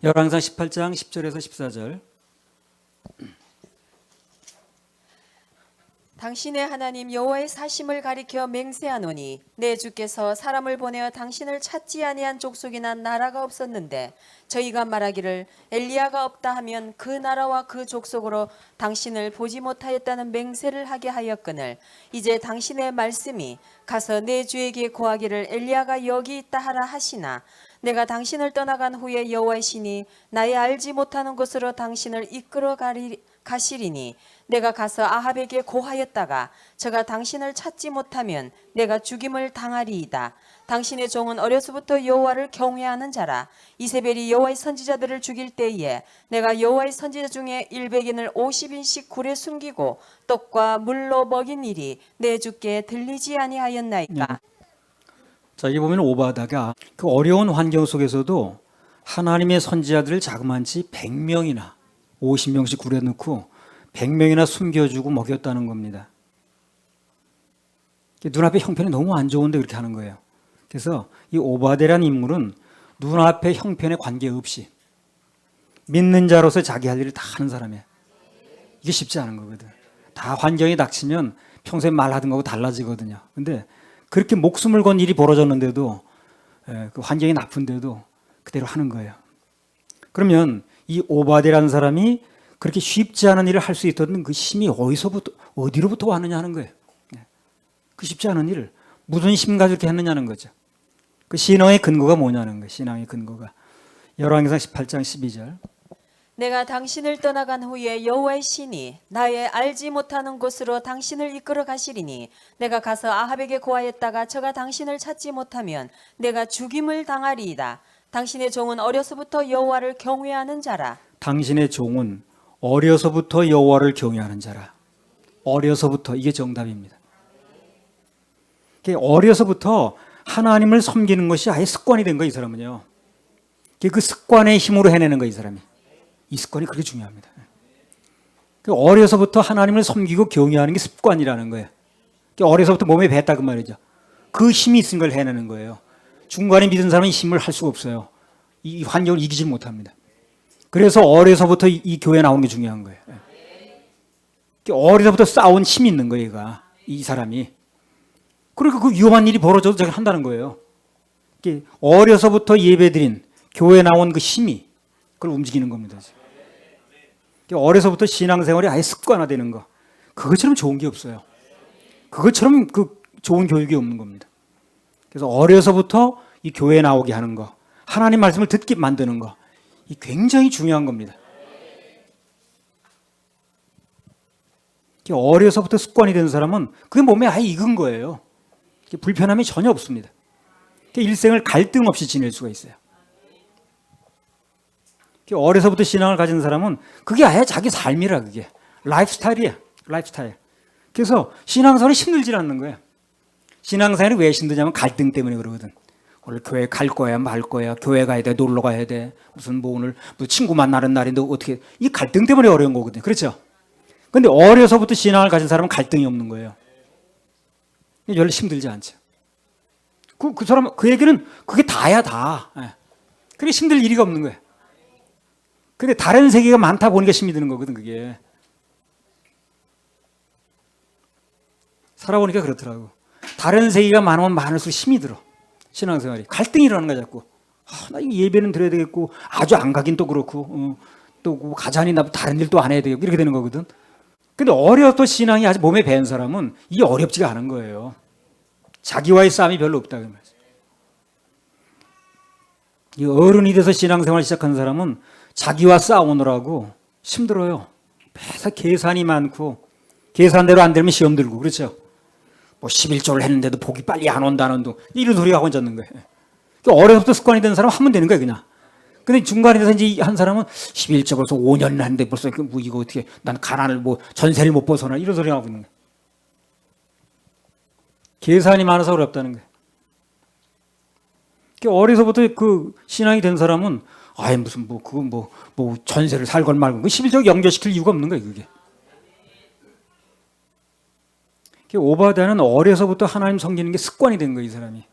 열왕기상 18장 10절에서 14절. 당신의 하나님 여호와의 사심을 가리켜 맹세하노니 내 주께서 사람을 보내어 당신을 찾지 아니한 족속이나 나라가 없었는데 저희가 말하기를 엘리야가 없다 하면 그 나라와 그 족속으로 당신을 보지 못하였다는 맹세를 하게 하였거늘 이제 당신의 말씀이 가서 내 주에게 고하기를 엘리야가 여기 있다 하라 하시나 내가 당신을 떠나간 후에 여호와의 신이 나의 알지 못하는 곳으로 당신을 이끌어 가시리니 내가 가서 아합에게 고하였다가 저가 당신을 찾지 못하면 내가 죽임을 당하리이다. 당신의 종은 어려서부터 여호와를 경외하는 자라. 이세벨이 여호와의 선지자들을 죽일 때에 내가 여호와의 선지자 중에 100인을 50인씩 굴에 숨기고 떡과 물로 먹인 일이 내 주께 들리지 아니하였나이까. 자, 여기 보면 오바다가 그 어려운 환경 속에서도 하나님의 선지자들을 자그만치 100명이나 50명씩 굴에 넣고 100명이나 숨겨주고 먹였다는 겁니다. 눈앞에 형편이 너무 안 좋은데 그렇게 하는 거예요. 그래서 이 오바데라는 인물은 눈앞의 형편에 관계없이 믿는 자로서 자기 할 일을 다 하는 사람이에요. 이게 쉽지 않은 거거든. 다 환경이 닥치면 평소에 말하던 거하고 달라지거든요. 근데 그렇게 목숨을 건 일이 벌어졌는데도 그 환경이 나쁜데도 그대로 하는 거예요. 그러면 이 오바데라는 사람이 그렇게 쉽지 않은 일을 할 수 있었던 그 힘이 어디로부터 왔느냐 하는 거예요. 그 쉽지 않은 일을 무슨 힘 가지고 이렇게 했느냐는 거죠. 그 신앙의 근거가 뭐냐는 거예요. 신앙의 근거가. 열왕기상 18장 12절. 내가 당신을 떠나간 후에 여호와의 신이 나의 알지 못하는 곳으로 당신을 이끌어 가시리니 내가 가서 아합에게 고하였다가 저가 당신을 찾지 못하면 내가 죽임을 당하리이다. 당신의 종은 어려서부터 여호와를 경외하는 자라. 당신의 종은 어려서부터 여호와를 경외하는 자라. 어려서부터, 이게 정답입니다. 어려서부터 하나님을 섬기는 것이 아예 습관이 된 거예요, 이 사람은요. 그 습관의 힘으로 해내는 거예요, 이 사람이. 이 습관이 그렇게 중요합니다. 어려서부터 하나님을 섬기고 경외하는 게 습관이라는 거예요. 어려서부터 몸에 뱄다 그 말이죠. 그 힘이 있은 걸 해내는 거예요. 중간에 믿은 사람은 힘을 할 수가 없어요. 이 환경을 이기지 못합니다. 그래서 어려서부터 이 교회에 나오는 게 중요한 거예요. 어려서부터 쌓아온 힘이 있는 거예요, 얘가. 이 사람이. 그러니까 그 위험한 일이 벌어져도 저가 한다는 거예요. 어려서부터 예배드린 교회에 나온 그 힘이 그걸 움직이는 겁니다. 어려서부터 신앙생활이 아예 습관화되는 거. 그것처럼 좋은 게 없어요. 그것처럼 그 좋은 교육이 없는 겁니다. 그래서 어려서부터 이 교회에 나오게 하는 거, 하나님 말씀을 듣게 만드는 거, 이 굉장히 중요한 겁니다. 어려서부터 습관이 된 사람은 그게 몸에 아예 익은 거예요. 불편함이 전혀 없습니다. 일생을 갈등 없이 지낼 수가 있어요. 어려서부터 신앙을 가진 사람은 그게 아예 자기 삶이라, 그게 라이프스타일이야. 라이프스타일. 그래서 신앙생활이 힘들지 않는 거예요. 신앙생활이 왜 힘드냐면 갈등 때문에 그러거든. 오늘 교회 갈 거야 말 거야, 교회 가야 돼, 놀러 가야 돼, 무슨 뭐 오늘 뭐 친구 만나는 날인데 어떻게, 이 갈등 때문에 어려운 거거든요. 그렇죠? 근데 어려서부터 신앙을 가진 사람은 갈등이 없는 거예요. 별로 힘들지 않죠. 그 사람, 그에게는 그게 다야, 다. 그게 힘들 일이 없는 거예요. 근데 다른 세계가 많다 보니까 힘이 드는 거거든, 그게. 살아보니까 그렇더라고. 다른 세계가 많으면 많을수록 힘이 들어. 신앙생활이. 갈등이 일어나는 거야, 자꾸. 나 이거 예배는 드려야 되겠고, 아주 안 가긴 또 그렇고, 또 가자니 나 다른 일 또 안 해야 되겠고, 이렇게 되는 거거든. 근데 어려서 신앙이 아주 몸에 배는 사람은 이게 어렵지가 않은 거예요. 자기와의 싸움이 별로 없다, 그 말이죠. 이 어른이 돼서 신앙생활 시작한 사람은 자기와 싸우느라고 힘들어요. 매사 계산이 많고, 계산대로 안 되면 시험 들고, 그렇죠? 뭐 11조를 했는데도 복이 빨리 안 온다는 둥, 이런 소리가 하고 앉는 거예요. 어려서부터 습관이 된 사람은 하면 되는 거예요, 그냥. 근데 중간에 돼서 이제 한 사람은 11조 벌써 5년 했는데 벌써 뭐 이거 어떻게, 난 가난을 뭐 전세를 못 벗어나, 이런 소리 하고 있는 거예요. 계산이 많아서 어렵다는 거예요. 어려서부터 그 신앙이 된 사람은 아예 무슨 뭐 그거 뭐 전세를 살건 말건 그 11조 연결시킬 이유가 없는 거예요, 그게. 오바다는 어려서부터 하나님 섬기는 게 습관이 된 거예요, 이 사람이.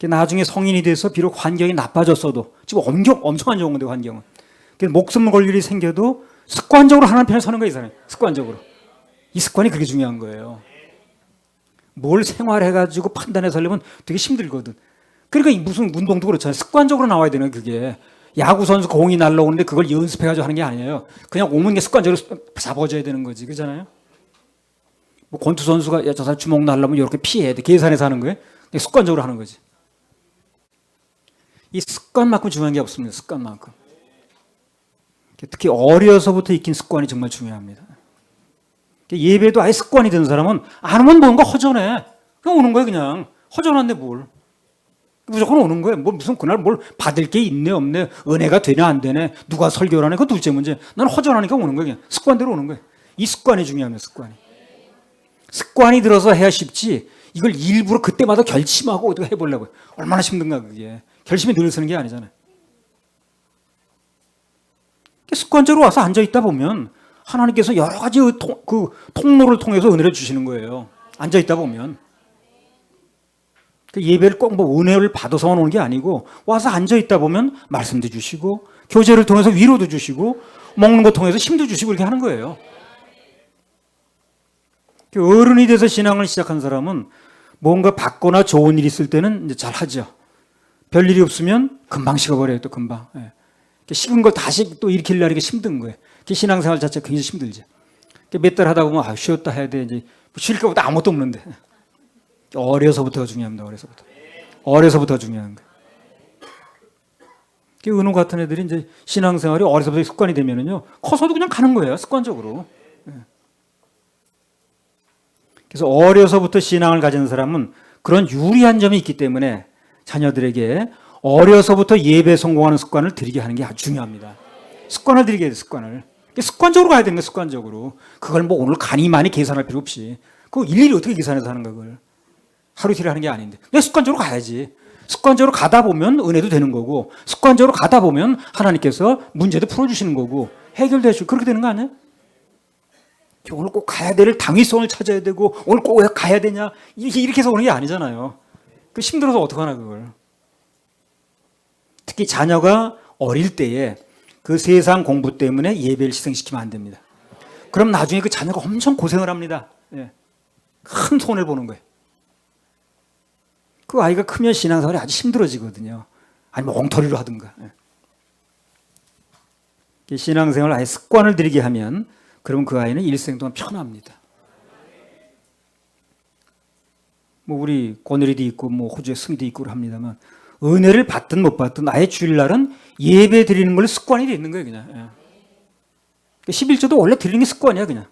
나중에 성인이 돼서 비록 환경이 나빠졌어도 지금 엄청 안 좋은 건데 환경은. 목숨 걸 일이 생겨도 습관적으로 하나님 편에 서는 거예요, 이 사람이. 습관적으로. 이 습관이 그렇게 중요한 거예요. 뭘 생활해가지고 판단해서 하려면 되게 힘들거든. 그러니까 무슨 운동도 그렇잖아요. 습관적으로 나와야 되는 그게. 야구 선수 공이 날라오는데 그걸 연습해가지고 하는 게 아니에요. 그냥 오면 게 습관적으로 잡아줘야 되는 거지, 그렇잖아요. 뭐 권투 선수가 저 사람 주먹 날라면 이렇게 피해야 돼. 계산해서 하는 거예요. 습관적으로 하는 거지. 이 습관만큼 중요한 게 없습니다. 습관만큼. 특히 어려서부터 익힌 습관이 정말 중요합니다. 예배도 아예 습관이 된 사람은 안 오면 뭔가 허전해. 그냥 오는 거예요, 그냥. 허전한데 뭘. 무조건 오는 거예요. 뭐 무슨 그날 뭘 받을 게 있네, 없네, 은혜가 되냐, 안 되네, 누가 설교를 하네, 그건 둘째 문제. 나는 허전하니까 오는 거예요, 그냥. 습관대로 오는 거예요. 이 습관이 중요합니다, 습관이. 습관이 들어서 해야 쉽지, 이걸 일부러 그때마다 결심하고 어떻게 해보려고요. 얼마나 힘든가, 그게. 결심이 늘 쓰는 게 아니잖아요. 습관적으로 와서 앉아있다 보면 하나님께서 여러 가지 그 통로를 통해서 은혜를 주시는 거예요. 앉아있다 보면. 그 예배를 꼭 뭐 은혜를 받아서만 오는 게 아니고 와서 앉아있다 보면 말씀도 주시고 교제를 통해서 위로도 주시고 먹는 것 통해서 힘도 주시고 이렇게 하는 거예요. 어른이 돼서 신앙을 시작한 사람은 뭔가 받거나 좋은 일이 있을 때는 이제 잘 하죠. 별일이 없으면 금방 식어버려요, 또 금방. 예. 식은 걸 다시 또 일으키려는 게 힘든 거예요. 신앙생활 자체가 굉장히 힘들죠. 몇 달 하다 보면 쉬었다 해야 돼. 이제 쉴 것보다 아무것도 없는데. 어려서부터가 중요합니다. 어려서부터 중요한 거예요. 은호 같은 애들이 이제 신앙생활이 어려서부터 습관이 되면은요, 커서도 그냥 가는 거예요. 습관적으로. 예. 그래서 어려서부터 신앙을 가진 사람은 그런 유리한 점이 있기 때문에 자녀들에게 어려서부터 예배 성공하는 습관을 들이게 하는 게 아주 중요합니다. 습관을 들이게 해야 돼요, 습관을. 습관적으로 가야 되는 거예요, 습관적으로. 그걸 뭐 오늘 간이 많이 계산할 필요 없이. 그거 일일이 어떻게 계산해서 하는 그걸. 하루 이틀 하는 게 아닌데. 내 습관적으로 가야지. 습관적으로 가다 보면 은혜도 되는 거고, 습관적으로 가다 보면 하나님께서 문제도 풀어주시는 거고, 해결되시고, 그렇게 되는 거 아니에요? 오늘 꼭 가야 될 당위성을 찾아야 되고, 오늘 꼭 왜 가야 되냐, 이렇게 해서 오는 게 아니잖아요. 그 힘들어서 어떡하나, 그걸. 특히 자녀가 어릴 때에 그 세상 공부 때문에 예배를 희생시키면 안 됩니다. 그럼 나중에 그 자녀가 엄청 고생을 합니다. 예. 큰 손해를 보는 거예요. 그 아이가 크면 신앙생활이 아주 힘들어지거든요. 아니면 엉터리로 하든가. 예. 신앙생활을 아예 습관을 들이게 하면 그러면 그 아이는 일생 동안 편합니다. 뭐 우리 권율이도 있고 뭐 호주에 승희도 있고 합니다만 은혜를 받든 못 받든 아예 주일날은 예배 드리는 걸로 습관이 돼 있는 거예요, 그냥. 예. 11조도 원래 드리는 게 습관이야, 그냥.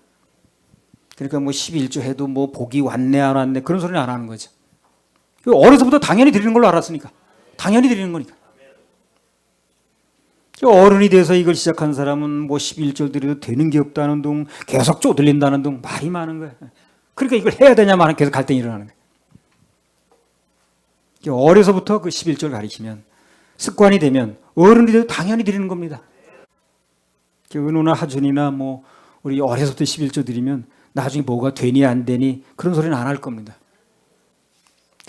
그러니까 뭐 11조 해도 뭐 복이 왔네 안 왔네 그런 소리는 안 하는 거죠. 어려서부터 당연히 드리는 걸로 알았으니까. 당연히 드리는 거니까. 어른이 돼서 이걸 시작한 사람은 뭐 11조 드려도 되는 게 없다는 둥, 계속 쪼들린다는 둥, 말이 많은 거예요. 그러니까 이걸 해야 되냐만 계속 갈등이 일어나는 거예요. 어려서부터 그 11조를 가리키면 습관이 되면 어른이 돼도 당연히 드리는 겁니다. 은호나 하준이나 뭐 우리 어려서부터 11조 드리면 나중에 뭐가 되니 안 되니 그런 소리는 안 할 겁니다.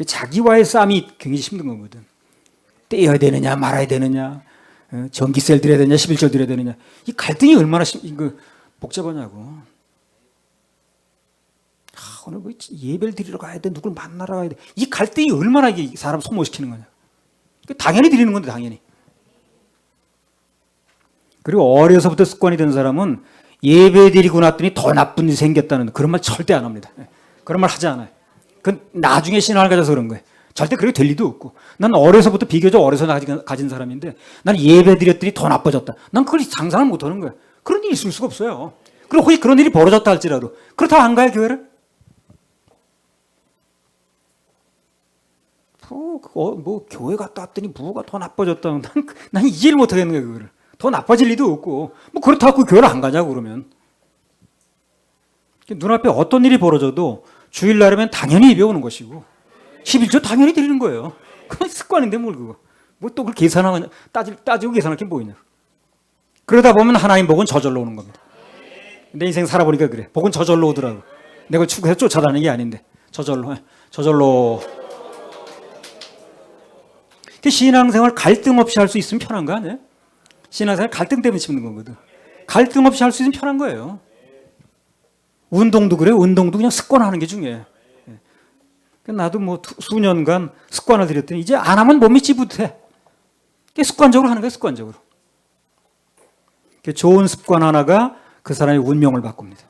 자기와의 싸움이 굉장히 힘든 거거든. 떼어야 되느냐 말아야 되느냐, 전기세를 드려야 되느냐 11조 드려야 되느냐, 이 갈등이 얼마나 복잡하냐고. 오늘 뭐 예배를 드리러 가야 돼, 누굴 만나러 가야 돼, 이 갈등이 얼마나 사람 소모시키는 거냐. 당연히 드리는 건데 당연히. 그리고 어려서부터 습관이 된 사람은 예배 드리고 났더니 더 나쁜 일이 생겼다는 그런 말 절대 안 합니다. 그런 말 하지 않아요. 그건 나중에 신앙을 가져서 그런 거예요. 절대 그렇게 될 리도 없고. 난 어려서부터 비교적 어려서 가진 사람인데 난 예배 드렸더니 더 나빠졌다. 난 그걸 상상을 못 하는 거예요. 그런 일이 있을 수가 없어요. 그리고 혹시 그런 일이 벌어졌다 할지라도 그렇다고 안 가요, 교회를? 뭐 교회 갔다 왔더니 뭐가 더 나빠졌다. 난 이해를 못 하겠는 거예요, 그거를. 더 나빠질 리도 없고 뭐 그렇다고 교회를 안 가자고 그러면. 눈앞에 어떤 일이 벌어져도 주일날이면 당연히 예배 오는 것이고 11조 당연히 드리는 거예요. 그건 습관인데 뭘 그거. 뭐 또 그걸 계산하면 따지고 계산할 게 뭐 있냐. 그러다 보면 하나님 복은 저절로 오는 겁니다. 내 인생 살아보니까 그래. 복은 저절로 오더라고. 내가 추구해서 쫓아다니는 게 아닌데 저절로. 그 신앙생활 갈등 없이 할 수 있으면 편한 거 아니에요? 신앙생활 갈등 때문에 치는 거거든. 갈등 없이 할 수 있으면 편한 거예요. 운동도 그래요. 운동도 그냥 습관하는 게 중요해. 나도 뭐 수년간 습관을 들였더니 이제 안 하면 몸이 찌뿌듯해. 습관적으로 하는 거예요. 습관적으로. 좋은 습관 하나가 그 사람의 운명을 바꿉니다.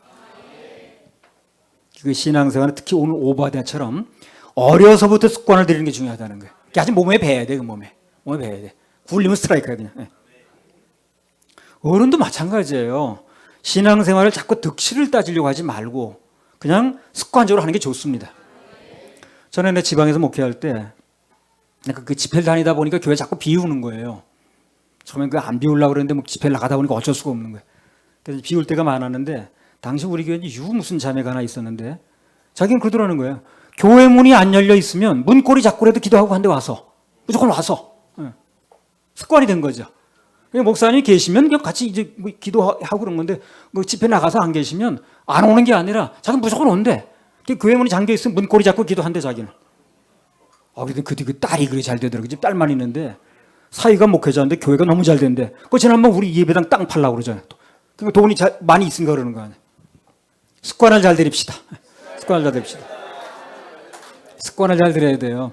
그 신앙생활은 특히 오늘 오바댜처럼 어려서부터 습관을 들이는 게 중요하다는 거예요. 아직 몸에 배야 돼. 그 몸에 배야 돼. 굴리면 스트라이크야 그냥. 어른도 마찬가지예요. 신앙생활을 자꾸 득실을 따지려고 하지 말고 그냥 습관적으로 하는 게 좋습니다. 저는 내 지방에서 목회할 때 그 집회를 다니다 보니까 교회 자꾸 비우는 거예요. 처음엔 그 안 비우려고 그랬는데 뭐 집회를 나가다 보니까 어쩔 수가 없는 거예요. 그래서 비울 때가 많았는데 당시 우리 교회에 유 무슨 자매가 하나 있었는데 자기는 그러더라는 거예요. 교회 문이 안 열려 있으면 문고리 잡고라도 기도하고 한 대 와서 무조건 와서 습관이 된 거죠. 목사님이 계시면 그냥 같이 이제 뭐 기도하고 그런 건데 뭐 집회 나가서 안 계시면 안 오는 게 아니라 자기는 무조건 온대. 교회 문이 잠겨 있으면 문고리 잡고 기도한대 자기는. 그래도 그 딸이 그래 잘 되더라고요. 집 딸만 있는데 사위가 목회자인데 교회가 너무 잘 된대. 지난번 우리 예배당 땅 팔라고 그러잖아요. 그러니까 돈이 많이 있으니까 그러는 거 아니에요. 습관을 잘 들입시다. 습관을 잘 들입시다. 습관을 잘 들여야 돼요.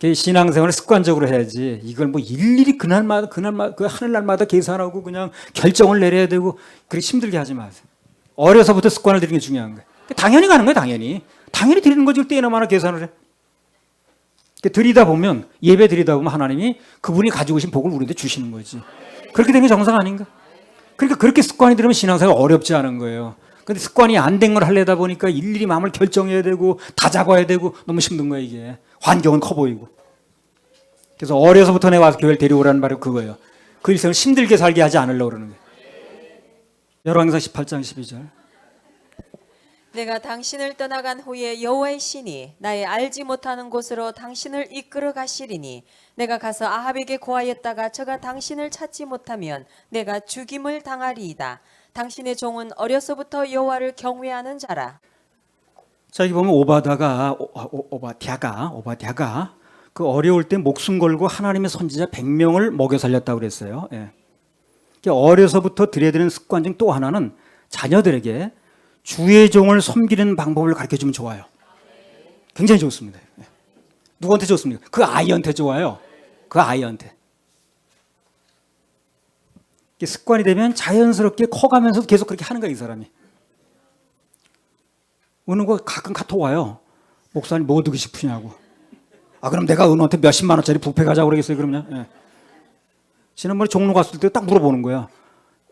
신앙생활을 습관적으로 해야지 이걸 뭐 일일이 그날마다 그 하늘날마다 계산하고 그냥 결정을 내려야 되고 그렇게 힘들게 하지 마세요. 어려서부터 습관을 들이는 게 중요한 거예요. 당연히 가는 거예요. 당연히 드리는 거지. 때나 마나 계산을 해. 드리다 보면 예배 드리다 보면 하나님이 그분이 가지고 오신 복을 우리한테 주시는 거지. 그렇게 되는 게 정상 아닌가? 그러니까 그렇게 습관이 들으면 신앙생활 어렵지 않은 거예요. 근데 습관이 안 된 걸 하려다 보니까 일일이 마음을 결정해야 되고 다 잡아야 되고 너무 힘든 거예요 이게. 환경은 커 보이고. 그래서 어려서부터 내가 와서 교회를 데려오라는 말이 그거예요. 그 일생을 힘들게 살게 하지 않으려고 그러는 거예요. 열왕기상 18장 12절. 내가 당신을 떠나간 후에 여호와의 신이 나의 알지 못하는 곳으로 당신을 이끌어 가시리니 내가 가서 아합에게 고하였다가 저가 당신을 찾지 못하면 내가 죽임을 당하리이다. 당신의 종은 어려서부터 여호와를 경외하는 자라. 자, 여기 보면 오바댜가 그 어려울 때 목숨 걸고 하나님의 선지자 100명을 먹여 살렸다고 그랬어요. 예. 어려서부터 드려야 되는 습관 중 또 하나는 자녀들에게 주의 종을 섬기는 방법을 가르쳐주면 좋아요. 굉장히 좋습니다. 예. 누구한테 좋습니까? 그 아이한테 좋아요. 그 아이한테. 습관이 되면 자연스럽게 커가면서도 계속 그렇게 하는 거야, 이 사람이. 어느 거 가끔 카톡 와요. 목사님 뭐 드고 싶으냐고. 그럼 내가 은호한테 몇십만 원짜리 뷔페 가자고 그러겠어요, 그러면? 예. 지난번에 종로 갔을 때 딱 물어보는 거야.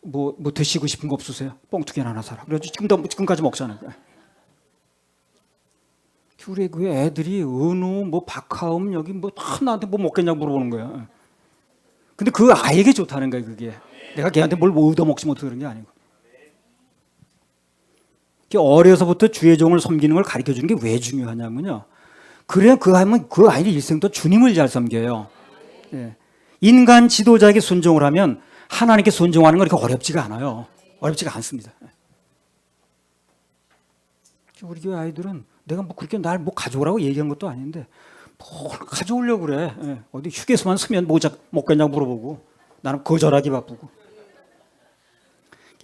뭐 드시고 싶은 거 없으세요? 뻥튀기 하나 사라. 그래가지고 지금까지 먹잖아요. 우리 그 애들이 은호, 뭐 박하음 여기 뭐 나한테 뭐 먹겠냐고 물어보는 거야. 근데 그 아이에게 좋다는 거야, 그게. 내가 걔한테 뭘 얻어먹지 못해서 그런 게 아니고. 어려서부터 주의 종을 섬기는 걸 가르쳐 주는 게 왜 중요하냐면요. 그래야 그 아이는 일생도 주님을 잘 섬겨요. 예. 인간 지도자에게 순종을 하면 하나님께 순종하는 건 그렇게 어렵지가 않아요. 어렵지가 않습니다. 우리 교회 아이들은 내가 뭐 그렇게 날 뭐 가져오라고 얘기한 것도 아닌데 뭘 가져오려고 그래. 예. 어디 휴게소만 쓰면 뭐 먹겠냐고 물어보고 나는 거절하기 바쁘고.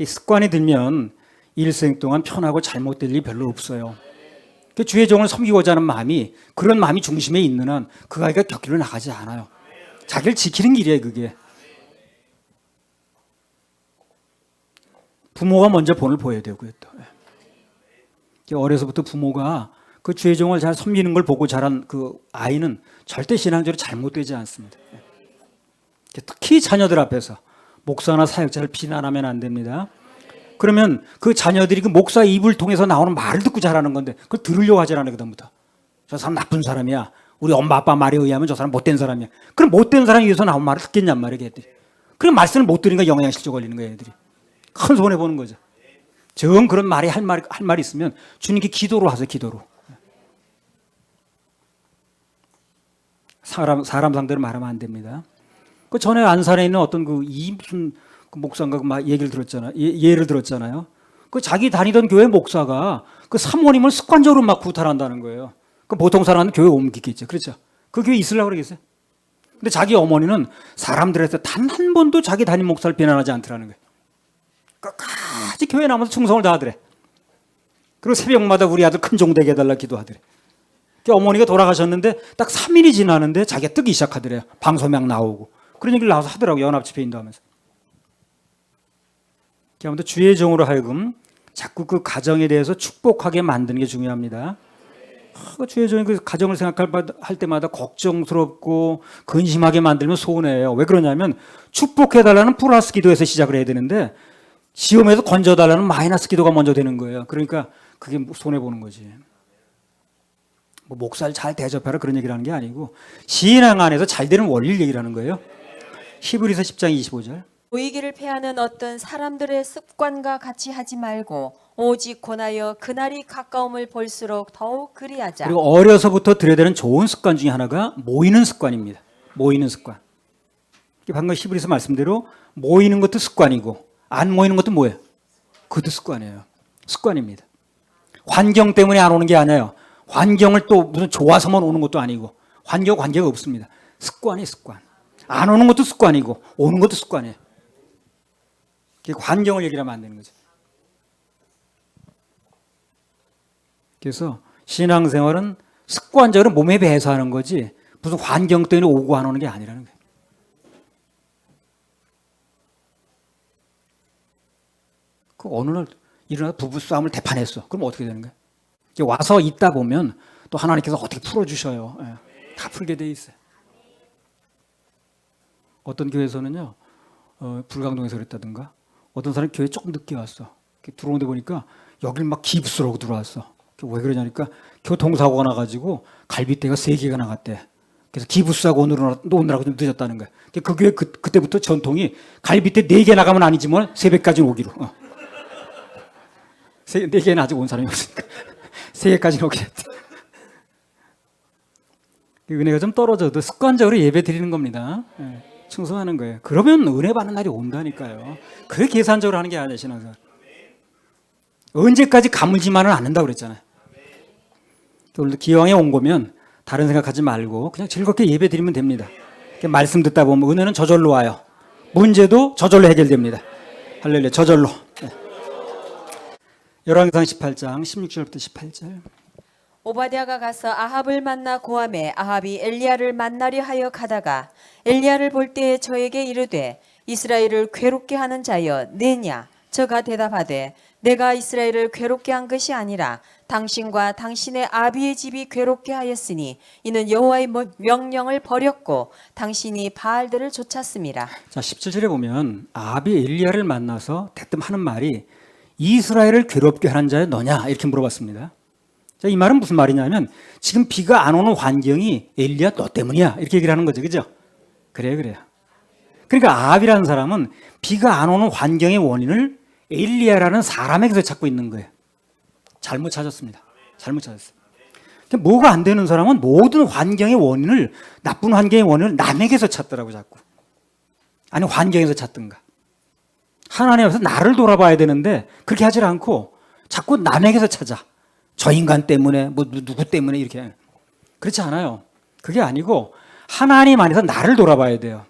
습관이 들면 일생 동안 편하고 잘못될 일이 별로 없어요. 주의 종을 섬기고자 하는 마음이 그런 마음이 중심에 있는 한 그 아이가 곁길로 나가지 않아요. 자기를 지키는 길이에요, 그게. 부모가 먼저 본을 보여야 되고요. 또. 어려서부터 부모가 그 주의 종을 잘 섬기는 걸 보고 자란 그 아이는 절대 신앙적으로 잘못되지 않습니다. 특히 자녀들 앞에서 목사나 사역자를 비난하면 안 됩니다. 그러면 그 자녀들이 그 목사 입을 통해서 나오는 말을 듣고 자라는 건데 그걸 들으려고 하지 않아요, 그다음부터. 저 사람 나쁜 사람이야. 우리 엄마 아빠 말에 의하면 저 사람 못된 사람이야. 그럼 못된 사람이 위해서 나온 말을 듣겠냔 말이에요, 애들이. 그럼 말씀을 못 들으니까 영양실조 걸리는 거예요, 애들이. 큰 손해 보는 거죠. 정 그런 말이 할 말 있으면 주님께 기도로 하세요, 기도로. 사람 상대로 말하면 안 됩니다. 그 전에 안산에 있는 어떤 무슨 목사인가 얘기를 들었잖아요. 예를 들었잖아요. 그 자기 다니던 교회 목사가 그 사모님을 습관적으로 막 구탈한다는 거예요. 그 보통 사람은 교회 옮기겠죠. 그렇죠. 그 교회 있으려고 그러겠어요? 근데 자기 어머니는 사람들한테 단 한 번도 자기 담임 목사를 비난하지 않더라는 거예요. 끝까지 교회 남아서 충성을 다하더래. 그리고 새벽마다 우리 아들 큰 종 되게 해달라 기도하더래. 어머니가 돌아가셨는데 딱 3일이 지나는데 자기가 뜨기 시작하더래요. 방송명 나오고. 그런 얘기를 나와서 하더라고요. 연합집회 인도하면서. 아무튼 주의 종으로 하여금 자꾸 그 가정에 대해서 축복하게 만드는 게 중요합니다. 주의 종이 그 가정을 생각할 때마다 걱정스럽고 근심하게 만들면 손해예요. 왜 그러냐면 축복해달라는 플러스 기도에서 시작을 해야 되는데 시험에서 건져달라는 마이너스 기도가 먼저 되는 거예요. 그러니까 그게 손해보는 거지. 뭐 목사를 잘 대접하라 그런 얘기를 하는 게 아니고 신앙 안에서 잘 되는 원리를 얘기를 하는 거예요. 히브리서 10장 25절. 보이기를 패하는 어떤 사람들의 습관과 같이 하지 말고 오직 권하여 그날이 가까움을 볼수록 더욱 그리하자. 그리고 어려서부터 들여야 되는 좋은 습관 중에 하나가 모이는 습관입니다. 모이는 습관. 방금 히브리서 말씀대로 모이는 것도 습관이고 안 모이는 것도 뭐예요? 그것도 습관이에요. 습관입니다. 환경 때문에 안 오는 게 아니에요. 환경을 또 무슨 좋아서만 오는 것도 아니고 환경 관계가 없습니다. 습관이 습관. 안 오는 것도 습관이고 오는 것도 습관이에요. 환경을 얘기를 하면 안 되는 거죠. 그래서 신앙생활은 습관적으로 몸에 배해서 하는 거지 무슨 환경 때문에 오고 안 오는 게 아니라는 거예요. 그 어느 날 일어나서 부부싸움을 대판했어. 그럼 어떻게 되는 거예요? 와서 있다 보면 또 하나님께서 어떻게 풀어주셔요. 다 풀게 돼 있어요. 어떤 교회에서는요, 불광동에서 그랬다든가 어떤 사람이 교회 조금 늦게 왔어. 들어오는데 보니까 여길 막 기부스러고 들어왔어. 왜 그러냐니까 교통사고가 나가지고 갈비뼈가 3개가 나갔대. 그래서 기부스하고 오느라고 좀 늦었다는 거야. 그 교회 그때부터 전통이 갈비뼈 4개 나가면 아니지만 새벽까지는 오기로. 4개는 아직 온 사람이 없으니까 3개까지는 오게 했대. 은혜가 좀 떨어져도 습관적으로 예배 드리는 겁니다. 충성하는 거예요. 그러면 은혜 받는 날이 온다니까요. 그게 계산적으로 하는 게 아니에요, 신앙생활. 언제까지 가물지만은 않는다고 그랬잖아요. 오늘도 기왕에 온 거면 다른 생각하지 말고 그냥 즐겁게 예배 드리면 됩니다. 말씀 듣다 보면 은혜는 저절로 와요. 문제도 저절로 해결됩니다. 할렐루야, 저절로. 열왕기상 18장 16절부터 18절. 오바댜가 가서 아합을 만나 고함에 아합이 엘리야를 만나려 하여 가다가 엘리야를 볼 때에 저에게 이르되 이스라엘을 괴롭게 하는 자여 내냐? 저가 대답하되 내가 이스라엘을 괴롭게 한 것이 아니라 당신과 당신의 아비의 집이 괴롭게 하였으니 이는 여호와의 명령을 버렸고 당신이 바알들을 쫓았습니다. 자, 17절에 보면 아합이 엘리야를 만나서 대뜸 하는 말이 이스라엘을 괴롭게 하는 자여 너냐? 이렇게 물어봤습니다. 자, 이 말은 무슨 말이냐면 지금 비가 안 오는 환경이 엘리야 너 때문이야 이렇게 얘기를 하는 거죠. 그죠? 그래요. 그러니까 아합이라는 사람은 비가 안 오는 환경의 원인을 엘리야라는 사람에게서 찾고 있는 거예요. 잘못 찾았습니다. 잘못 찾았어요. 뭐가 안 되는 사람은 모든 환경의 원인을, 나쁜 환경의 원인을 남에게서 찾더라고 자꾸. 아니 환경에서 찾든가. 하나님께서 나를 돌아봐야 되는데 그렇게 하질 않고 자꾸 남에게서 찾아. 저 인간 때문에 뭐 누구 때문에 이렇게. 그렇지 않아요. 그게 아니고 하나님 안에서 나를 돌아봐야 돼요.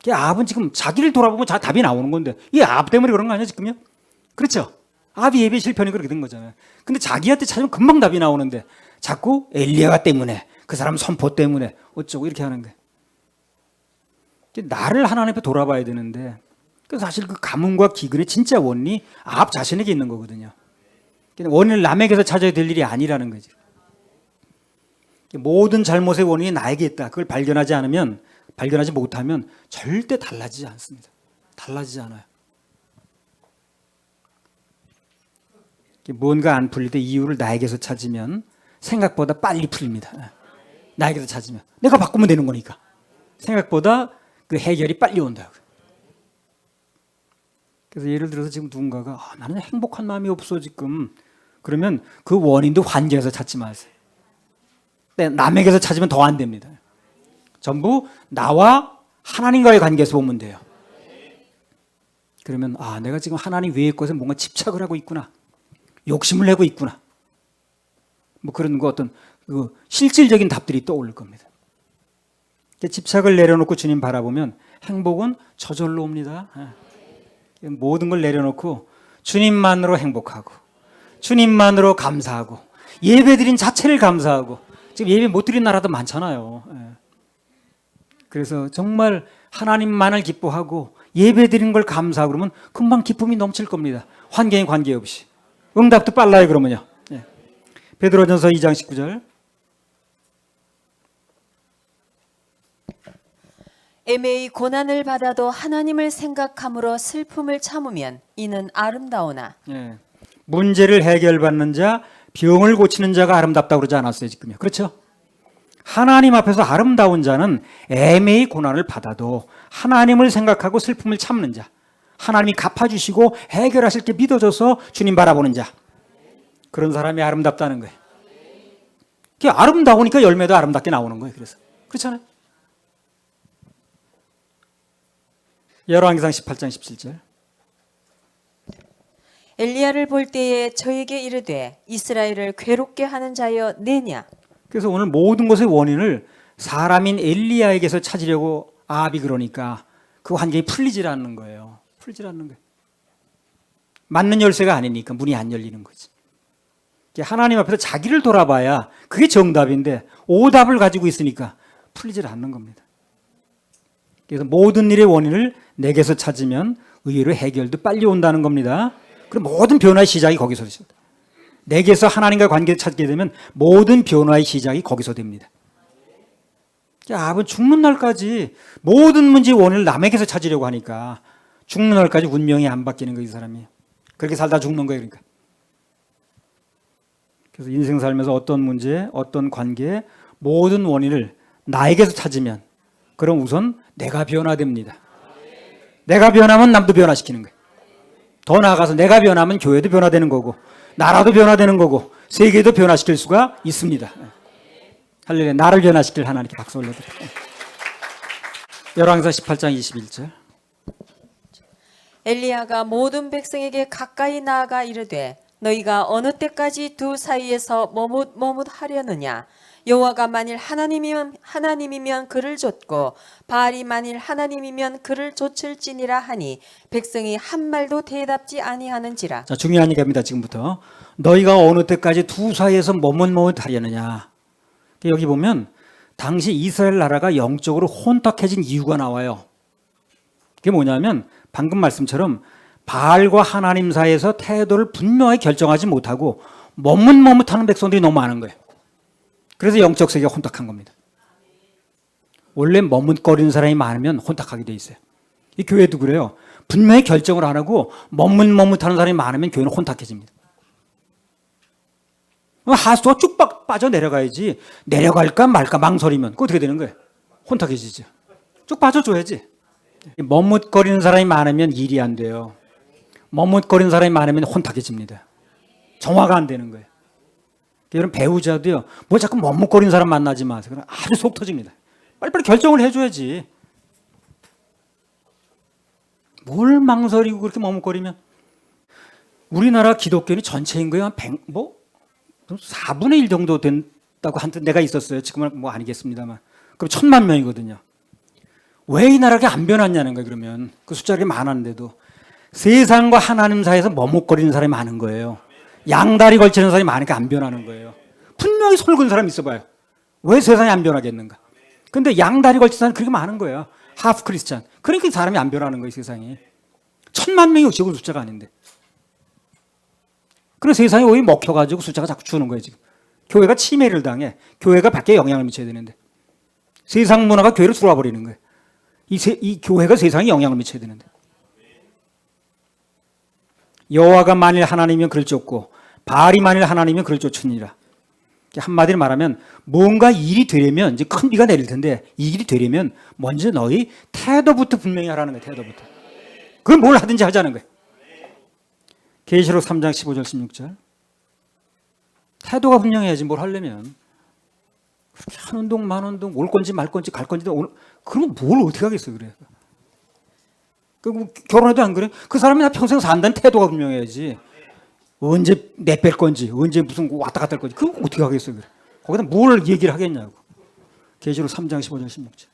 아합은 지금 자기를 돌아보면 답이 나오는 건데 이 아합 때문에 그런 거 아니야 지금요? 그렇죠? 아합이 예배 실패하니 그렇게 된 거잖아요. 근데 자기한테 찾으면 금방 답이 나오는데 자꾸 엘리야 때문에 그 사람 선포 때문에 어쩌고 이렇게 하는 거예요. 나를 하나님 앞에 돌아봐야 되는데 사실 그 가뭄과 기근의 진짜 원인이 아합 자신에게 있는 거거든요. 원인을 남에게서 찾아야 될 일이 아니라는 거지. 모든 잘못의 원인이 나에게 있다. 그걸 발견하지 못하면 절대 달라지지 않습니다. 달라지지 않아요. 뭔가 안 풀릴 때 이유를 나에게서 찾으면 생각보다 빨리 풀립니다. 나에게서 찾으면. 내가 바꾸면 되는 거니까. 생각보다 그 해결이 빨리 온다고. 그래서 예를 들어서 지금 누군가가 나는 행복한 마음이 없어 지금. 그러면 그 원인도 환경에서 찾지 마세요. 남에게서 찾으면 더 안 됩니다. 전부 나와 하나님과의 관계에서 보면 돼요. 그러면 내가 지금 하나님 외의 것에 뭔가 집착을 하고 있구나. 욕심을 내고 있구나. 뭐 그런 거 어떤 그 실질적인 답들이 떠오를 겁니다. 집착을 내려놓고 주님 바라보면 행복은 저절로 옵니다. 모든 걸 내려놓고 주님만으로 행복하고 주님만으로 감사하고 예배드린 자체를 감사하고 지금 예배 못 드린 나라도 많잖아요. 그래서 정말 하나님만을 기뻐하고 예배드린 걸 감사하고 그러면 금방 기쁨이 넘칠 겁니다. 환경에 관계없이. 응답도 빨라요 그러면요. 베드로전서 2장 19절. 애매히 고난을 받아도 하나님을 생각함으로 슬픔을 참으면 이는 아름다우나. 문제를 해결받는 자, 병을 고치는 자가 아름답다고 그러지 않았어요 지금요. 그렇죠? 하나님 앞에서 아름다운 자는 애매히 고난을 받아도 하나님을 생각하고 슬픔을 참는 자, 하나님이 갚아주시고 해결하실 게 믿어져서 주님 바라보는 자, 그런 사람이 아름답다는 거예요. 그게 아름다우니까 열매도 아름답게 나오는 거예요. 그래서 그렇잖아요. 열왕기상 18장 17절. 엘리야를 볼 때에 저에게 이르되 이스라엘을 괴롭게 하는 자여 내냐. 그래서 오늘 모든 것의 원인을 사람인 엘리야에게서 찾으려고 아합이 그러니까 그 환경이 풀리질 않는 거예요. 풀리질 않는 거예요. 맞는 열쇠가 아니니까 문이 안 열리는 거지. 하나님 앞에서 자기를 돌아봐야 그게 정답인데 오답을 가지고 있으니까 풀리질 않는 겁니다. 그래서 모든 일의 원인을 내게서 찾으면 의외로 해결도 빨리 온다는 겁니다. 그럼 모든 변화의 시작이 거기서 있습니다. 내게서 하나님과 관계를 찾게 되면 모든 변화의 시작이 거기서 됩니다. 아합은 죽는 날까지 모든 문제의 원인을 남에게서 찾으려고 하니까 죽는 날까지 운명이 안 바뀌는 거예요, 이 사람이. 그렇게 살다 죽는 거예요, 그러니까. 그래서 인생 살면서 어떤 문제, 어떤 관계, 모든 원인을 나에게서 찾으면 그럼 우선 내가 변화됩니다. 내가 변하면 남도 변화시키는 거예요. 더 나아가서 내가 변하면 교회도 변화되는 거고 나라도 변화되는 거고 세계도 변화시킬 수가 있습니다. 할렐루야. 나를 변화시킬 하나님께 박수 올려드립니다. 열왕기상 18장 21절. 엘리야가 모든 백성에게 가까이 나아가 이르되 너희가 어느 때까지 두 사이에서 머뭇하려느냐. 여호와가 만일 하나님이면 그를 좇고 바알이 만일 하나님이면 그를 좇을지니라 하니 백성이 한 말도 대답지 아니하는지라. 자, 중요한 얘기입니다. 지금부터 너희가 어느 때까지 두 사이에서 머뭇하려느냐. 여기 보면 당시 이스라엘 나라가 영적으로 혼탁해진 이유가 나와요. 그게 뭐냐면 방금 말씀처럼 바알과 하나님 사이에서 태도를 분명하게 결정하지 못하고 머뭇하는 백성들이 너무 많은 거예요. 그래서 영적 세계가 혼탁한 겁니다. 원래 머뭇거리는 사람이 많으면 혼탁하게 돼 있어요. 이 교회도 그래요. 분명히 결정을 안 하고 머뭇하는 사람이 많으면 교회는 혼탁해집니다. 하수가 쭉 빠져 내려가야지. 내려갈까 말까 망설이면 그거 어떻게 되는 거예요? 혼탁해지죠. 쭉 빠져줘야지. 머뭇거리는 사람이 많으면 일이 안 돼요. 머뭇거리는 사람이 많으면 혼탁해집니다. 정화가 안 되는 거예요. 여러분 배우자도요. 뭐 자꾸 머뭇거리는 사람 만나지 마세요. 그럼 아주 속 터집니다. 빨리빨리 결정을 해줘야지. 뭘 망설이고 그렇게 머뭇거리면. 우리나라 기독교는 전체 인구의 한 4분의 1 정도 된다고 한 데가 있었어요. 지금은 뭐 아니겠습니다만. 그럼 1000만 명이거든요. 왜 이 나라가 안 변했냐는 거예요. 그러면 그 숫자가 많았는데도 세상과 하나님 사이에서 머뭇거리는 사람이 많은 거예요. 양다리 걸치는 사람이 많으니까 안 변하는 거예요. 분명히 솔근 사람이 있어봐요. 왜 세상이 안 변하겠는가? 근데 양다리 걸치는 사람이 그렇게 많은 거예요. 하프 크리스찬. 그러니까 사람이 안 변하는 거예요. 세상이. 1000만 명이 적은 숫자가 아닌데. 그래서 세상이 오히려 먹혀가지고 숫자가 자꾸 주는 거예요. 지금 교회가 침해를 당해. 교회가 밖에 영향을 미쳐야 되는데 세상 문화가 교회를 들어와 버리는 거예요. 이 교회가 세상에 영향을 미쳐야 되는데. 여호와가 만일 하나님이면 그를 쫓고 바알이 만일 하나님이면 그를 쫓으니라. 한마디로 말하면 뭔가 일이 되려면 이제 큰 비가 내릴 텐데 이 일이 되려면 먼저 너희 태도부터 분명히 하라는 거예요. 태도부터. 그걸 뭘 하든지 하자는 거예요. 계시록 3장 15절 16절. 태도가 분명해야지 뭘 하려면. 그렇게 한 운동 만 운동 올 건지 말 건지 갈 건지 그러면 뭘 어떻게 하겠어요. 그래. 결혼해도 안 그래? 그 사람이 나 평생 산다는 태도가 분명해야지. 언제 내뺄 건지 언제 무슨 왔다 갔다 할 건지 그거 어떻게 하겠어요. 그래. 거기다 뭘 얘기를 하겠냐고. 계시록 3장 15절 16절.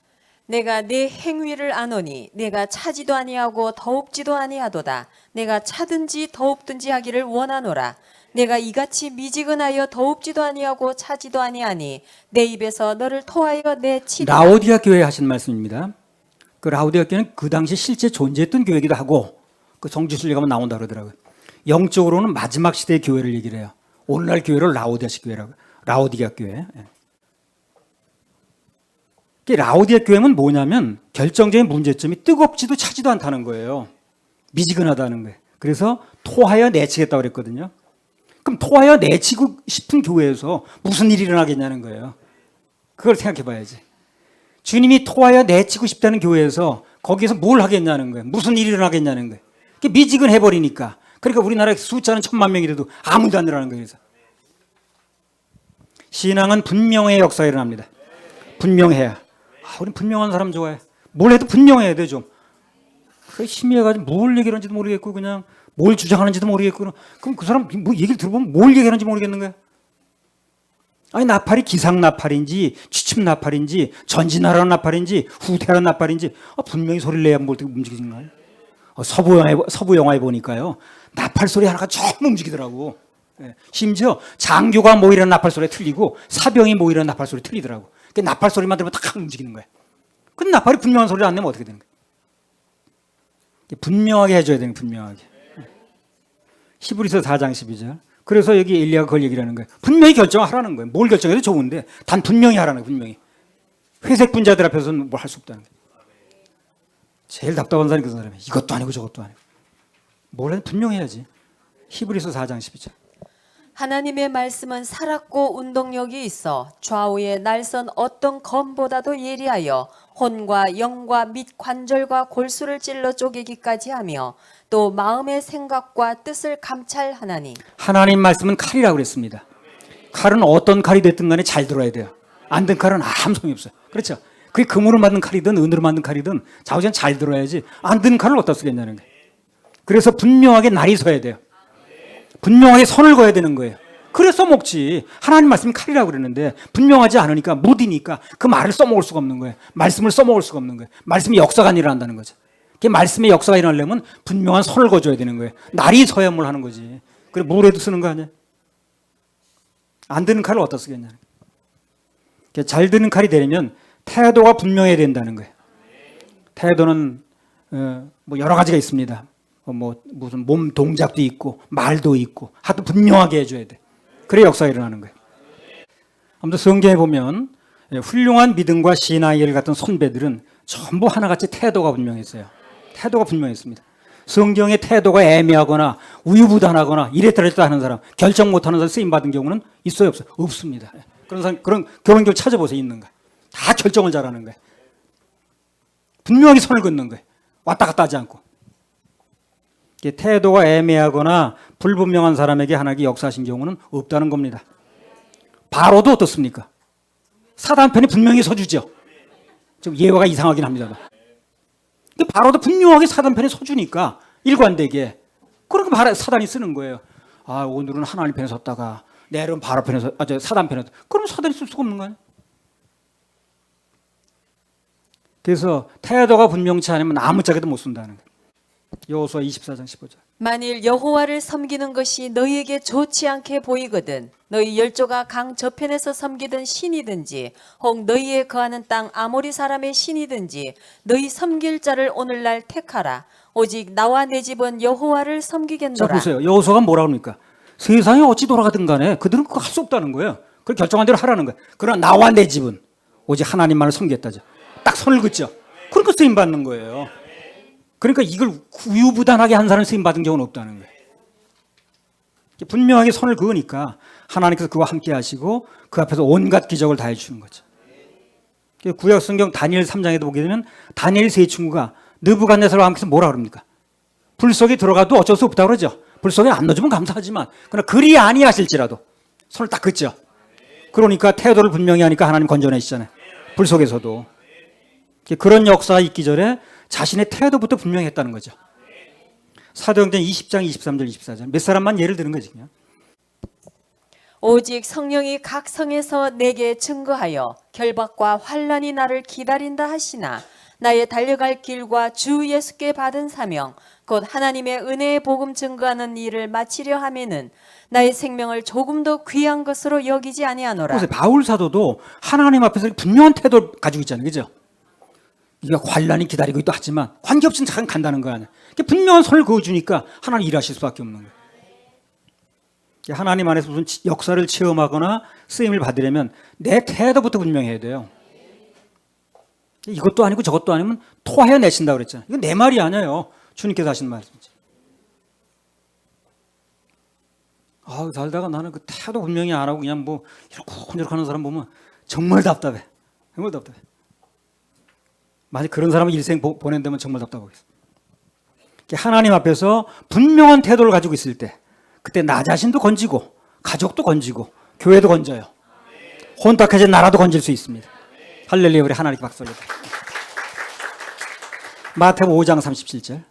내가 내 행위를 아노니 내가 차지도 아니하고 더웁지도 아니하도다. 내가 차든지 더웁든지 하기를 원하노라. 내가 이같이 미지근하여 더웁지도 아니하고 차지도 아니하니 내 입에서 너를 토하여 내치리라. 라오디아 교회에 하신 말씀입니다. 그 라오디아 교회는 그 당시 실제 존재했던 교회이기도 하고 그 성지순례 가면 나온다 그러더라고요. 영적으로는 마지막 시대의 교회를 얘기를 해요. 오늘날 교회를 라오디아식 교회라고. 라오디아 교회. 라오디아 교회는 뭐냐면 결정적인 문제점이 뜨겁지도 차지도 않다는 거예요. 미지근하다는 거예요. 그래서 토하여 내치겠다고 그랬거든요. 그럼 토하여 내치고 싶은 교회에서 무슨 일이 일어나겠냐는 거예요. 그걸 생각해 봐야지. 주님이 토하여 내치고 싶다는 교회에서 거기에서 뭘 하겠냐는 거예요. 무슨 일이 일어나겠냐는 거예요. 미지근해 버리니까. 그러니까 우리나라의 숫자는 1000만 명이라도 아무 일도 안 일어나는 거예요. 그래서. 신앙은 분명해야 역사가 일어납니다. 분명해야. 우린 분명한 사람 좋아해. 뭘 해도 분명해야 돼 좀. 그 심해가지고 뭘 얘기하는지도 모르겠고 그냥 뭘 주장하는지도 모르겠고 그럼 그 사람 뭐 얘기를 들어보면 뭘 얘기하는지 모르겠는 거야. 아니 나팔이 기상 나팔인지 취침 나팔인지 전진하라는 나팔인지 후퇴하라는 나팔인지 분명히 소리를 내야 뭘 어떻게 움직이는 거예요. 서부 영화에 보니까요 나팔 소리 하나가 처음 움직이더라고. 심지어 장교가 모이라는 나팔 소리 틀리고 사병이 모이라는 나팔 소리 틀리더라고. 나팔 소리만 들으면 탁 움직이는 거야. 근데 나팔이 분명한 소리를 안 내면 어떻게 되는 거야? 분명하게 해줘야 되는 거야. 분명하게. 히브리서 4장 12절. 그래서 여기 엘리야가 그걸 얘기를 하는 거예요. 분명히 결정하라는 거예요. 뭘 결정해도 좋은데 단 분명히 하라는 거예요. 분명히. 회색 분자들 앞에서는 뭘 할 수 없다는 거예요. 제일 답답한 사람이 그 사람이에요. 이것도 아니고 저것도 아니고. 뭘 해도 분명히 해야지. 히브리서 4장 12절. 하나님의 말씀은 살았고 운동력이 있어 좌우의 날선 어떤 검보다도 예리하여 혼과 영과 및 관절과 골수를 찔러 쪼개기까지 하며 또 마음의 생각과 뜻을 감찰하나니. 하나님 말씀은 칼이라고 그랬습니다. 칼은 어떤 칼이 됐든 간에 잘 들어야 돼요. 안 든 칼은 아무 소용이 없어요. 그렇죠? 그게 금으로 만든 칼이든 은으로 만든 칼이든 좌우전 잘 들어야지 안 든 칼을 어디다 쓰겠냐는 거예요. 그래서 분명하게 날이 서야 돼요. 분명하게 선을 그어야 되는 거예요. 그래서 먹지. 하나님 말씀이 칼이라고 그랬는데 분명하지 않으니까 무디니까 그 말을 써먹을 수가 없는 거예요. 말씀을 써먹을 수가 없는 거예요. 말씀이 역사가 일어난다는 거죠. 그 말씀의 역사가 일어나려면 분명한 선을 그어줘야 되는 거예요. 날이 서야 뭘 하는 거지. 그래 물에도 쓰는 거 아니야. 안 드는 칼을 어디다 쓰겠냐는 거예요. 잘 드는 칼이 되려면 태도가 분명해야 된다는 거예요. 태도는 뭐 여러 가지가 있습니다. 무슨 몸 동작도 있고 말도 있고 하도 분명하게 해줘야 돼. 그래 역사가 일어나는 거예요. 아무튼 성경에 보면 훌륭한 믿음과 신앙의 같은 선배들은 전부 하나같이 태도가 분명했어요. 태도가 분명했습니다. 성경의 태도가 애매하거나 우유부단하거나 이랬다 저랬다 하는 사람, 결정 못하는 사람 쓰임받은 경우는 있어요 없어요? 없습니다. 그런 사람, 그런 결혼교육 찾아보세요. 있는가? 다 결정을 잘하는 거예요. 분명하게 선을 긋는 거예요. 왔다 갔다 하지 않고. 태도가 애매하거나 불분명한 사람에게 하나님이 역사하신 경우는 없다는 겁니다. 바로도 어떻습니까? 사단 편에 분명히 서주죠. 좀 예화가 이상하긴 합니다만. 바로도 분명하게 사단 편에 서주니까 일관되게. 그러니까 사단이 쓰는 거예요. 오늘은 하나님 편에 섰다가 내일은 바로 편에 사단 편에 그러면 사단이 쓸 수가 없는 거예요. 그래서 태도가 분명치 않으면 아무짝에도 못 쓴다는 거예요. 여호수아 24장 15절. 만일 여호와를 섬기는 것이 너희에게 좋지 않게 보이거든 너희 열조가 강 저편에서 섬기던 신이든지 혹 너희에 거하는 땅 아모리 사람의 신이든지 너희 섬길 자를 오늘날 택하라. 오직 나와 내 집은 여호와를 섬기겠노라. 자 보세요. 여호수아가 뭐라 합니까? 세상이 어찌 돌아가든 간에 그들은 그거 할 수 없다는 거예요. 그 결정한 대로 하라는 거예요. 그러나 나와 내 집은 오직 하나님만을 섬기겠다죠. 딱 선을 긋죠. 그러니까 쓰임 받는 거예요. 그러니까 이걸 우유부단하게 한 사람 쓰임 받은 경우는 없다는 거예요. 분명하게 선을 그으니까 하나님께서 그와 함께 하시고 그 앞에서 온갖 기적을 다 해주는 거죠. 구약 성경 다니엘 3장에도 보게 되면 다니엘 세 친구가 느부갓네살과 함께서 뭐라 그럽니까? 불 속에 들어가도 어쩔 수 없다고 그러죠. 불 속에 안 넣어주면 감사하지만 그러나 그리 아니하실지라도 손을 딱 긋죠. 그러니까 태도를 분명히 하니까 하나님 건져내시잖아요. 불 속에서도. 그런 역사가 있기 전에 자신의 태도부터 분명히 했다는 거죠. 사도행전 20장 23절 24절 몇 사람만 예를 드는 거지 그냥. 오직 성령이 각 성에서 내게 증거하여 결박과 환난이 나를 기다린다 하시나 나의 달려갈 길과 주 예수께 받은 사명 곧 하나님의 은혜의 복음 증거하는 일을 마치려 하면은 나의 생명을 조금 더 귀한 것으로 여기지 아니하노라. 그래서 바울 사도도 하나님 앞에서 분명한 태도를 가지고 있잖아요, 그죠? 이게 환란이 기다리고 있다 하지만 관계없이 참 간다는 거 아니야. 분명한 선을 그어주니까 하나님 일하실 수밖에 없는 거예요. 하나님 안에서 무슨 역사를 체험하거나 쓰임을 받으려면 내 태도부터 분명해야 돼요. 이것도 아니고 저것도 아니면 토하여 내신다고 그랬잖아요. 이건 내 말이 아니에요. 주님께서 하신 말씀이지. 살다가 나는 그 태도 분명히 안 하고 그냥 뭐 이렇게 하는 사람 보면 정말 답답해. 정말 답답해. 만약 그런 사람을 일생 보낸다면 정말 답답하겠어. 하나님 앞에서 분명한 태도를 가지고 있을 때 그때 나 자신도 건지고 가족도 건지고 교회도 건져요. 혼탁해진 나라도 건질 수 있습니다. 할렐루야. 우리 하나님께 박수 올려드립니다. 마태복음 5장 37절.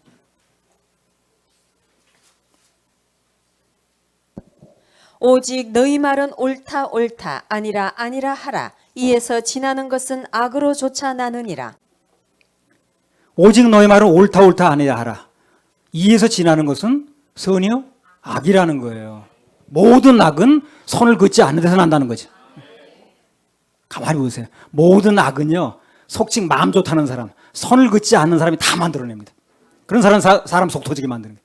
오직 너희 말은 옳다 옳다 아니라 아니라 하라. 이에서 지나는 것은 악으로 쫓아나느니라. 오직 너희 말은 옳다 옳다 아니라 하라. 이에서 지나는 것은 선이요 악이라는 거예요. 모든 악은 선을 긋지 않는 데서 난다는 거죠. 가만히 보세요. 모든 악은요 속칭 마음 좋다는 사람, 선을 긋지 않는 사람이 다 만들어냅니다. 그런 사람 속 터지게 만드는 거예요.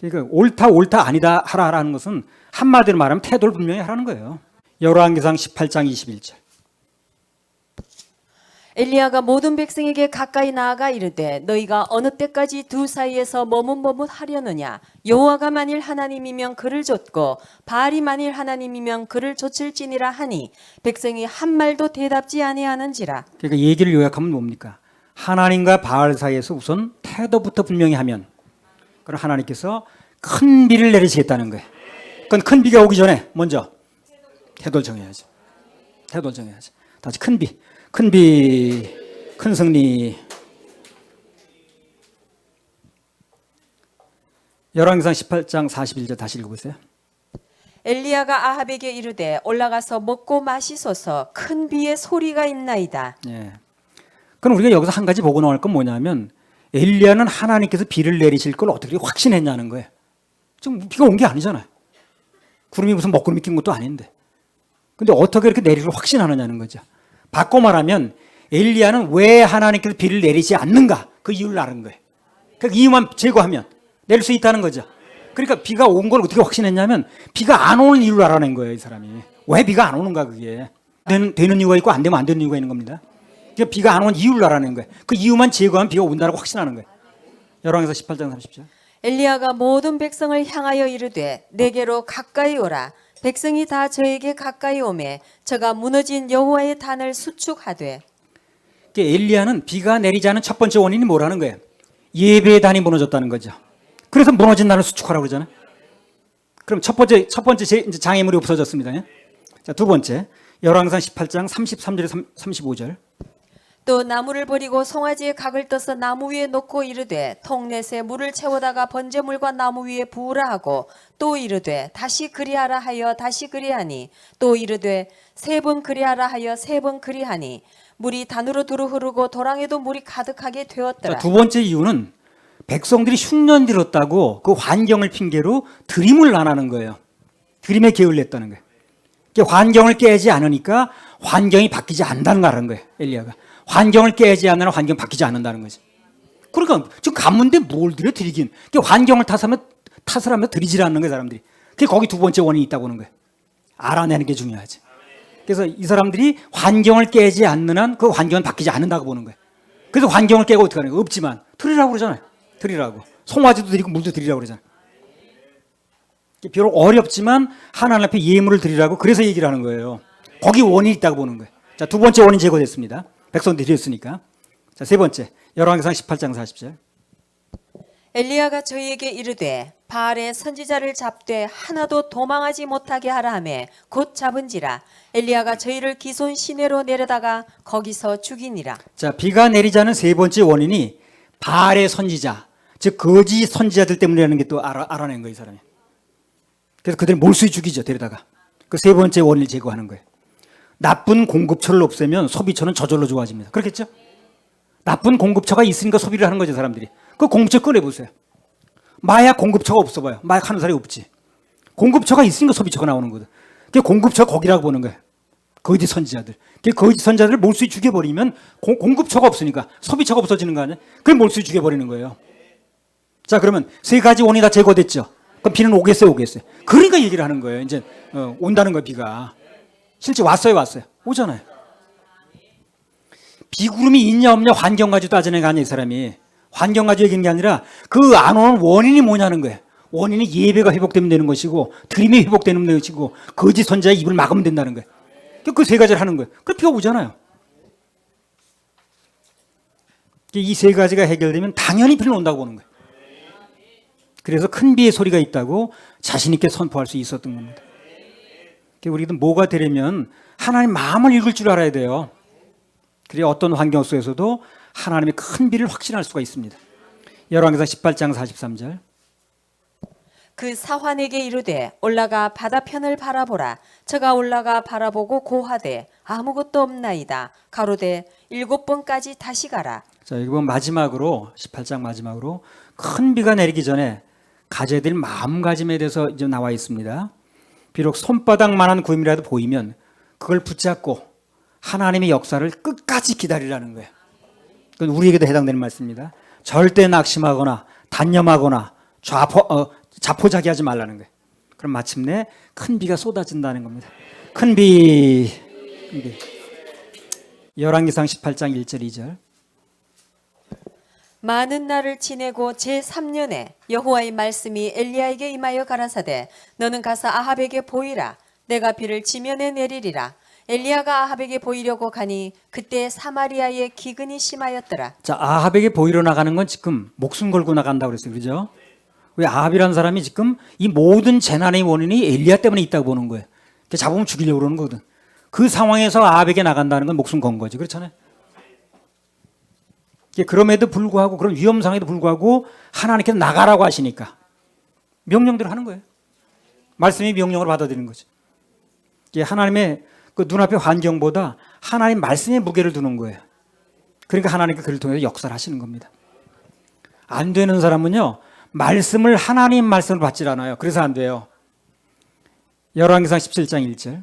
그러니까 옳다 옳다 아니다 하라라는 것은 한마디로 말하면 태도를 분명히 하라는 거예요. 열왕기상 18장 21절. 엘리야가 모든 백성에게 가까이 나아가 이르되 너희가 어느 때까지 두 사이에서 머뭇머뭇하려느냐. 여호와가 만일 하나님이면 그를 좇고 바알이 만일 하나님이면 그를 좇을지니라 하니 백성이 한 말도 대답지 아니하는지라. 그러니까 얘기를 요약하면 뭡니까? 하나님과 바알 사이에서 우선 태도부터 분명히 하면 그럼 하나님께서 큰 비를 내리시겠다는 거예요. 그건 큰 비가 오기 전에 먼저 태도를 정해야죠. 태도를 정해야죠. 다시 큰 비, 큰 승리. 열왕기상 18장 41절 다시 읽어보세요. 엘리야가 아합에게 이르되 올라가서 먹고 마시소서. 큰 비의 소리가 있나이다. 예. 그럼 우리가 여기서 한 가지 보고 나올 건 뭐냐면 엘리야는 하나님께서 비를 내리실 걸 어떻게 확신했냐는 거예요. 지금 비가 온 게 아니잖아요. 구름이 무슨 먹구름이 낀 것도 아닌데. 근데 어떻게 이렇게 내리를 확신하느냐는 거죠. 바꿔 말하면 엘리야는 왜 하나님께서 비를 내리지 않는가 그 이유를 아는 거예요. 그 이유만 제거하면 내릴 수 있다는 거죠. 그러니까 비가 온 걸 어떻게 확신했냐면 비가 안 오는 이유를 알아낸 거예요. 이 사람이. 왜 비가 안 오는가 그게. 되는 이유가 있고 안 되면 안 되는 이유가 있는 겁니다. 그러니까 비가 안 오는 이유를 알아낸 거예요. 그 이유만 제거하면 비가 온다고 확신하는 거예요. 열왕기상 18장 30절. 엘리야가 모든 백성을 향하여 이르되 내게로 가까이 오라. 백성이 다 저에게 가까이 오매 저가 무너진 여호와의 단을 수축하되. 엘리야는 비가 내리지 않은 첫 번째 원인이 뭐라는 거예요? 예배의 단이 무너졌다는 거죠. 그래서 무너진 단을 수축하라고 그러잖아요. 그럼 첫 번째 이제 장애물이 없어졌습니다. 자, 두 번째 열왕기상 18장 33절 35절. 또 나무를 버리고 송아지의 각을 떠서 나무 위에 놓고 이르되 통넷에 물을 채우다가 번제물과 나무 위에 부으라 하고 또 이르되 다시 그리하라 하여 다시 그리하니 또 이르되 세 번 그리하라 하여 세 번 그리하니 물이 단으로 두루 흐르고 도랑에도 물이 가득하게 되었더라. 자, 두 번째 이유는 백성들이 흉년 들었다고 그 환경을 핑계로 드림을 안 하는 거예요. 드림에 게을렸다는 거예요. 환경을 깨지 않으니까 환경이 바뀌지 않는다는 거예요. 엘리야가. 환경을 깨지 않으면 환경이 바뀌지 않는다는 거지. 그러니까 지금 가문인데 뭘 들여 드리긴. 환경을 탓을 하면 드리질 않는 거예요, 사람들이. 그게 거기 두 번째 원인이 있다고 보는 거예요. 알아내는 게 중요하지. 그래서 이 사람들이 환경을 깨지 않는 한 그 환경은 바뀌지 않는다고 보는 거예요. 그래서 환경을 깨고 어떻게 하는 거예요? 없지만 드리라고 그러잖아요. 드리라고. 송아지도 드리고 물도 드리라고 그러잖아요. 비록 어렵지만 하나님 앞에 예물을 드리라고 그래서 얘기를 하는 거예요. 거기 원인이 있다고 보는 거예요. 자, 두 번째 원인 제거됐습니다. 백성들이 드렸으니까. 자, 세 번째 열왕기상 18장 40절. 엘리야가 저희에게 이르되 바알의 선지자를 잡되 하나도 도망하지 못하게 하라 하매 곧 잡은지라. 엘리야가 저희를 기손 시내로 내려다가 거기서 죽이니라. 자, 비가 내리지 않은 세 번째 원인이 바알의 선지자. 즉 거짓 선지자들 때문이라는 게 또 알아낸 거예요, 이 사람이. 그래서 그들을 몰수해 죽이죠, 데려다가. 그 세 번째 원인을 제거하는 거예요. 나쁜 공급처를 없애면 소비처는 저절로 좋아집니다. 그렇겠죠? 나쁜 공급처가 있으니까 소비를 하는 거죠, 사람들이. 그 공급처 꺼내보세요. 마약 공급처가 없어봐요. 마약 하는 사람이 없지. 공급처가 있으니까 소비처가 나오는 거거든. 그게 공급처 거기라고 보는 거예요. 거짓 선지자들. 그 거짓 선지자들을 몰수해 죽여버리면 공급처가 없으니까 소비처가 없어지는 거 아니에요? 그걸 몰수해 죽여버리는 거예요. 자, 그러면 세 가지 원인이 다 제거됐죠. 그럼 비는 오겠어요, 오겠어요? 그러니까 얘기를 하는 거예요. 이제 온다는 거예요, 비가. 실제 왔어요. 오잖아요. 비구름이 있냐 없냐 환경 가지고 따지는 게 아니에요, 이 사람이. 환경 가지고 얘기하는 게 아니라 그 안 오는 원인이 뭐냐는 거예요. 원인이 예배가 회복되면 되는 것이고 드림이 회복되는 것이고 거짓 선지자의 입을 막으면 된다는 거예요. 그 세 가지를 하는 거예요. 그럼 비가 오잖아요. 이 세 가지가 해결되면 당연히 비는 온다고 보는 거예요. 그래서 큰 비의 소리가 있다고 자신 있게 선포할 수 있었던 겁니다. 우리도 뭐가 되려면 하나님 마음을 읽을 줄 알아야 돼요. 그래야 어떤 환경 속에서도 하나님의 큰 비를 확신할 수가 있습니다. 열왕기상 18장 43절. 그 사환에게 이르되 올라가 바다편을 바라보라. 저가 올라가 바라보고 고하되 아무것도 없나이다. 가로되 7번까지 다시 가라. 자, 여기 보면 마지막으로 18장 마지막으로 큰 비가 내리기 전에 가져야 될 마음가짐에 대해서 이제 나와 있습니다. 비록 손바닥만한 구름이라도 보이면 그걸 붙잡고 하나님의 역사를 끝까지 기다리라는 거예요. 그건 우리에게도 해당되는 말씀입니다. 절대 낙심하거나 단념하거나 자포자기하지 말라는 거예요. 그럼 마침내 큰 비가 쏟아진다는 겁니다. 큰 비. 열왕기상 18장 1절 2절. 많은 날을 지내고 제3년에 여호와의 말씀이 엘리야에게 임하여 가라사대 너는 가서 아합에게 보이라. 내가 비를 지면에 내리리라. 엘리야가 아합에게 보이려고 가니 그때 사마리아에 기근이 심하였더라. 자, 아합에게 보이러 나가는 건 지금 목숨 걸고 나간다고 그랬어요. 그죠? 왜 아합이라는 사람이 지금 이 모든 재난의 원인이 엘리야 때문에 있다고 보는 거예요. 잡으면 죽이려고 그러는 거거든. 그 상황에서 아합에게 나간다는 건 목숨 건 거지. 그렇잖아요. 그럼에도 불구하고 그런 위험 상황에도 불구하고 하나님께서 나가라고 하시니까 명령대로 하는 거예요. 말씀이 명령으로 받아들이는 거죠. 하나님의 그 눈앞의 환경보다 하나님 말씀의 무게를 두는 거예요. 그러니까 하나님께서 그를 통해서 역사를 하시는 겁니다. 안 되는 사람은요, 말씀을 하나님 말씀을 받질 않아요. 그래서 안 돼요. 열왕기상 17장 1절.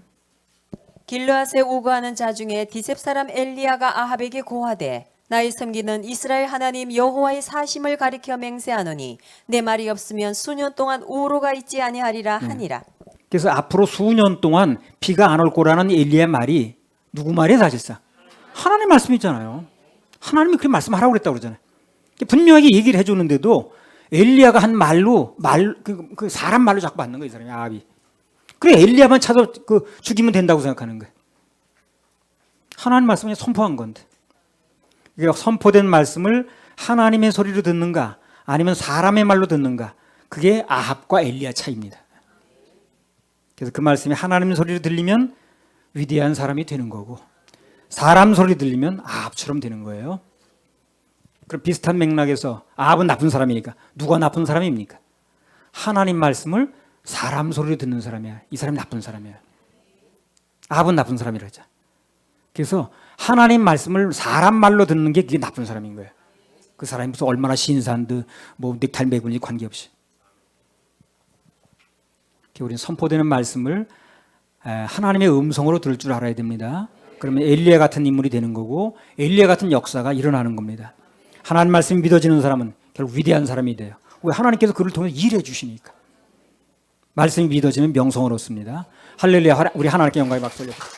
길르앗에 우거하는 자 중에 디셉 사람 엘리야가 아합에게 고하되 나의 섬기는 이스라엘 하나님 여호와의 사심을 가리켜 맹세하노니 내 말이 없으면 수년 동안 우로가 있지 아니하리라 하니라. 그래서 앞으로 수년 동안 비가 안 올 거라는 엘리야의 말이 누구 말이에요, 사실상? 하나님 말씀이잖아요. 하나님이 그렇게 말씀하라고 그랬다고 그러잖아요. 분명하게 얘기를 해주는데도 엘리야가 한 말로 그 사람 말로 자꾸 받는 거예요, 이 사람이. 아합이. 그래 엘리야만 찾아 죽이면 된다고 생각하는 거예요. 하나님 말씀을 선포한 건데. 선포된 말씀을 하나님의 소리로 듣는가 아니면 사람의 말로 듣는가, 그게 아합과 엘리야 차이입니다. 그래서 그 말씀이 하나님 소리로 들리면 위대한 사람이 되는 거고 사람 소리 들리면 아합처럼 되는 거예요. 그럼 비슷한 맥락에서 아합은 나쁜 사람이니까 누가 나쁜 사람입니까? 하나님 말씀을 사람 소리로 듣는 사람이야. 이 사람이 나쁜 사람이야. 아합은 나쁜 사람이라 하자. 그래서 하나님 말씀을 사람 말로 듣는 게 그게 나쁜 사람인 거예요. 그 사람이 무슨 얼마나 신사한데 뭐 넥타이 매고 있는지 관계없이. 우리는 선포되는 말씀을 하나님의 음성으로 들을 줄 알아야 됩니다. 그러면 엘리야 같은 인물이 되는 거고 엘리야 같은 역사가 일어나는 겁니다. 하나님 말씀이 믿어지는 사람은 결국 위대한 사람이 돼요. 왜? 하나님께서 그를 통해서 일해 주시니까. 말씀이 믿어지면 명성을 얻습니다. 할렐루야. 우리 하나님께 영광의 박수 올려드립니다.